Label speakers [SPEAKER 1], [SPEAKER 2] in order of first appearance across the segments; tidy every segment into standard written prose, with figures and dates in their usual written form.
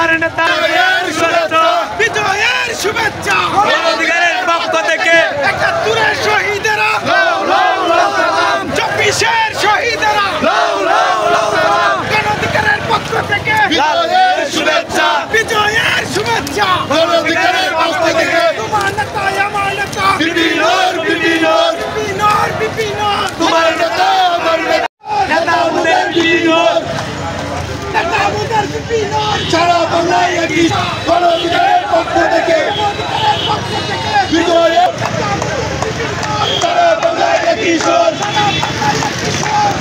[SPEAKER 1] তোমার নেতা বিজয়ের শুভেচ্ছা গণঅধিকারের পক্ষ থেকে ৭১-এর শহীদেরা ২৪-এর শহীদেরা গণঅধিকারের পক্ষ থেকে বিজয়ের শুভেচ্ছা গণঅধিকারের পক্ষ থেকে তোমার নেতা আমার নেতা বিপিনর তোমার নেতা আমার নেতা আমাদের বিপিনর সারা বাংলায় একই গণঅধিকারের পক্ষ থেকে বিজয়ের সারা বাংলায় একই স্বর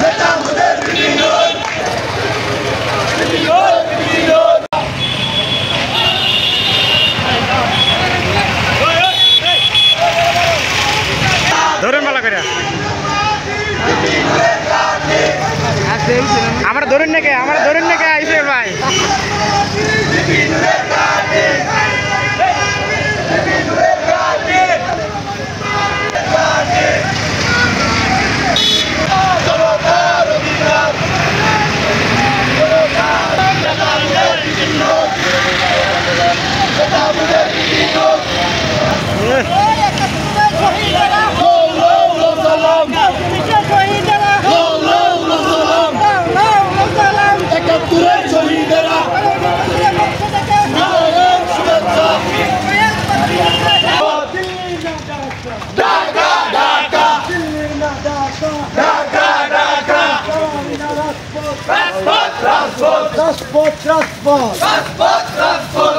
[SPEAKER 1] নেতা আমাদের বিপিনর
[SPEAKER 2] ধরুন মালা করে আমরা ধরুন নাকি আইসে ভাই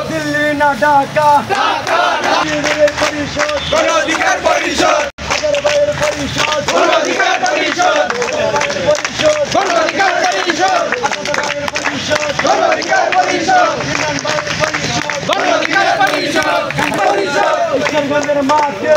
[SPEAKER 1] দিল্লি না ঢাকা পরিষদ গণঅধিকার পরিষদ পরিষদ গণঅধিকার পরিষদ গণঅধিকার পরিষদ গণঅধিকার পরিষদ গণঅধিকার পরিষদ মাঠে